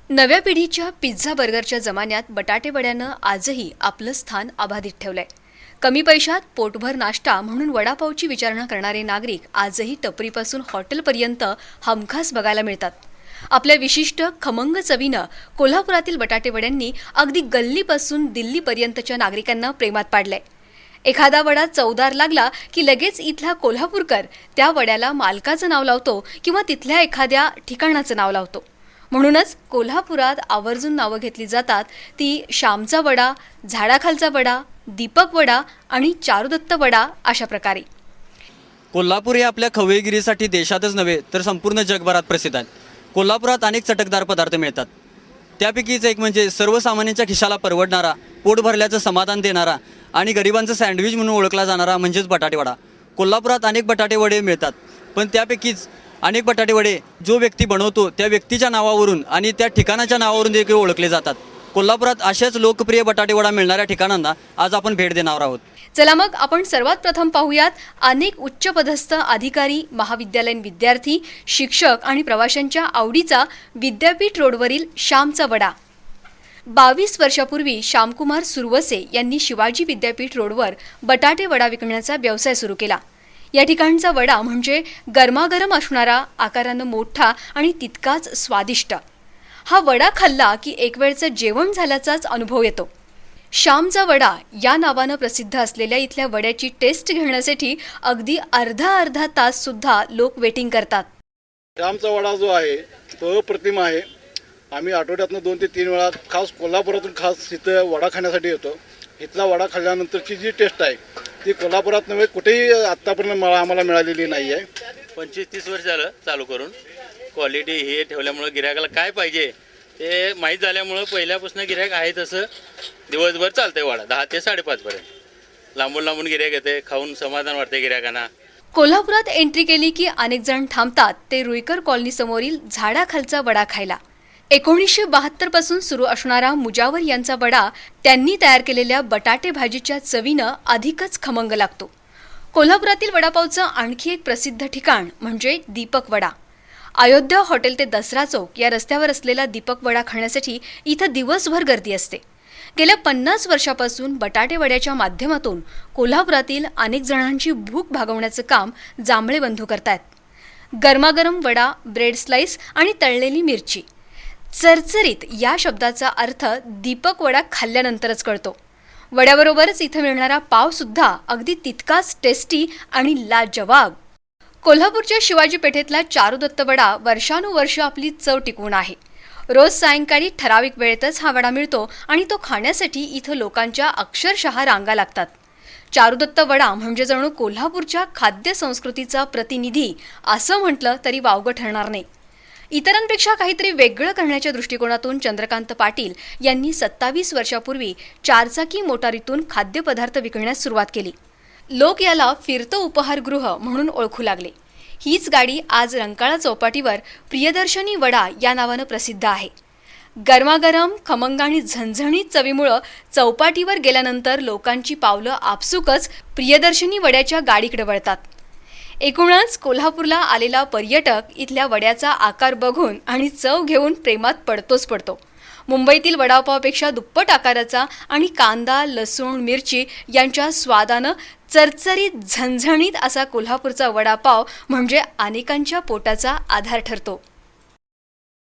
नव्या पिढीच्या पिझ्झा बर्गरच्या जमान्यात बटाटे वड्यानं आजही आपलं स्थान अबाधित ठेवलंय। कमी पैशात पोटभर नाश्ता म्हणून वडापावची विचारणा करणारे नागरिक आजही टपरीपासून हॉटेलपर्यंत हमखास बघायला मिळतात। आपल्या विशिष्ट खमंग चवीनं कोल्हापुरातील बटाटे वड्यांनी अगदी गल्लीपासून दिल्लीपर्यंतच्या नागरिकांना प्रेमात पाडलंय। एखादा वडा चवदार लागला की लगेच इथला कोल्हापूरकर त्या वड्याला मालकाचं नाव लावतो किंवा तिथल्या एखाद्या ठिकाणाचं नाव लावतो। म्हणूनच कोल्हापुरात आवर्जून नावं घेतली जातात ती श्यामचा वडा, झाडाखालचा वडा, दीपक वडा आणि चारुदत्त वडा अशा प्रकारे। कोल्हापूर हे आपल्या खवयगिरीसाठी देशातच नव्हे तर संपूर्ण जगभरात प्रसिद्ध आहे। कोल्हापुरात अनेक चटकदार पदार्थ मिळतात। त्यापैकीच एक म्हणजे सर्वसामान्यांच्या खिशाला परवडणारा, पोट भरल्याचं समाधान देणारा आणि गरिबांचं सँडविच म्हणून ओळखला जाणारा म्हणजेच बटाटे वडा। कोल्हापुरात अनेक बटाटे वडे मिळतात, पण त्यापैकीच अनेक बटाटे वडे जो व्यक्ती बनवतो त्या व्यक्तीच्या नावावरून आणि त्या ठिकाणाच्या नावावरून देखील ओळखले जातात। कोल्हापुरात अशाच लोकप्रिय बटाटे वडा मिळणाऱ्या ठिकाणांना आज आपण भेट देणार आहोत। चला मग आपण सर्वात प्रथम पाहूयात अनेक उच्चपदस्थ अधिकारी, महाविद्यालयीन विद्यार्थी, शिक्षक आणि प्रवाशांच्या आवडीचा विद्यापीठ रोडवरील श्यामचा वडा। 22 वर्षापूर्वी श्यामकुमार सुरवसे यांनी शिवाजी विद्यापीठ रोडवर बटाटे वडा विकण्याचा व्यवसाय सुरू केला। या ठिकाणचा वडा म्हणजे गरमागरम असणारा, आकारानं मोठा आणि तितकाच स्वादिष्ट। हा वडा खाल्ला की एक वेळचं जेवण झाल्याचाच अनुभव येतो। श्यामचा वडा या नावानं प्रसिद्ध असलेल्या इथल्या वड्याची टेस्ट घेण्यासाठी अगदी अर्धा तास सुद्धा लोक वेटिंग करतात। श्यामचा वडा जो आहे तो अप्रतिम आहे। आम्ही आठवड्यातनं 2 ते 3 वेळा खास कोल्हापुरातून खास इथं वडा खाण्यासाठी येतो। इथला वडा खाल्ल्यानंतरची जी टेस्ट आहे ती कोल्हापुरात नव्हे कुठेही आत्तापर्यंत आम्हाला मिळालेली नाही आहे। 25-30 वर्ष झालं चालू करून क्वालिटी हे ठेवल्यामुळं गिऱ्हाईकाला काय पाहिजे ते माहीत झाल्यामुळं पहिल्यापासून गिऱ्हाईक आहे तसं दिवसभर चालतंय वडा 10 ते 5:30 पर्यंत। लांबून गिऱ्हाईक येते, खाऊन समाधान वाटते गिऱ्हाईकांना। कोल्हापुरात एंट्री केली की अनेक जण थांबतात ते रुईकर कॉलनी समोरील झाडाखालचा वडा खायला। 1972 पासून सुरू असणारा मुजावर यांचा वडा त्यांनी तयार केलेल्या बटाटे भाजीच्या चवीनं अधिकच खमंग लागतो। कोल्हापुरातील वडापावचं आणखी एक प्रसिद्ध ठिकाण म्हणजे दीपक वडा। अयोध्या हॉटेल ते दसरा चौक या रस्त्यावर असलेला दीपक वडा खाण्यासाठी इथं दिवसभर गर्दी असते। गेल्या 50 वर्षापासून बटाटे वड्याच्या माध्यमातून कोल्हापुरातील अनेक जणांची भूक भागवण्याचं काम जांभळे बंधू करतायत। गरमागरम वडा, ब्रेड स्लाइस आणि तळलेली मिरची। चरचरीत या शब्दाचा अर्थ दीपक वडा खाल्ल्यानंतरच कळतो। वड्याबरोबरच इथं मिळणारा पाव सुद्धा अगदी तितकाच टेस्टी आणि लाजवाब। कोल्हापूरच्या शिवाजी पेठेतला चारुदत्त वडा वर्षानुवर्ष आपली चव टिकवून आहे। रोज सायंकाळी ठराविक वेळेतच हा वडा मिळतो आणि तो खाण्यासाठी इथं लोकांच्या अक्षरशः रांगा लागतात। चारुदत्त वडा म्हणजे जणू कोल्हापूरच्या खाद्य संस्कृतीचा प्रतिनिधी असं म्हटलं तरी वावगं ठरणार नाही। इतरांपेक्षा काहीतरी वेगळं करण्याच्या दृष्टिकोनातून चंद्रकांत पाटील यांनी 27 वर्षापूर्वी चारचाकी मोटारीतून खाद्यपदार्थ विकण्यास सुरुवात केली। लोक याला फिरतं उपहारगृह म्हणून ओळखू लागले। हीच गाडी आज रंकाळा चौपाटीवर प्रियदर्शनी वडा या नावानं प्रसिद्ध आहे। गरमागरम, खमंग आणि झणझणीत चवीमुळं चौपाटीवर गेल्यानंतर लोकांची पावलं आपसुकच प्रियदर्शनी वड्याच्या गाडीकडे वळतात। एकूणच कोल्हापूरला आलेला पर्यटक इथल्या वड्याचा आकार बघून आणि चव घेऊन प्रेमात पडतो। मुंबईतील वडापावपेक्षा दुप्पट आकाराचा आणि कांदा, लसूण, मिरची यांच्या स्वादानं चरचरीत, झणझणीत असा कोल्हापूरचा वडापाव म्हणजे अनेकांच्या पोटाचा आधार ठरतो।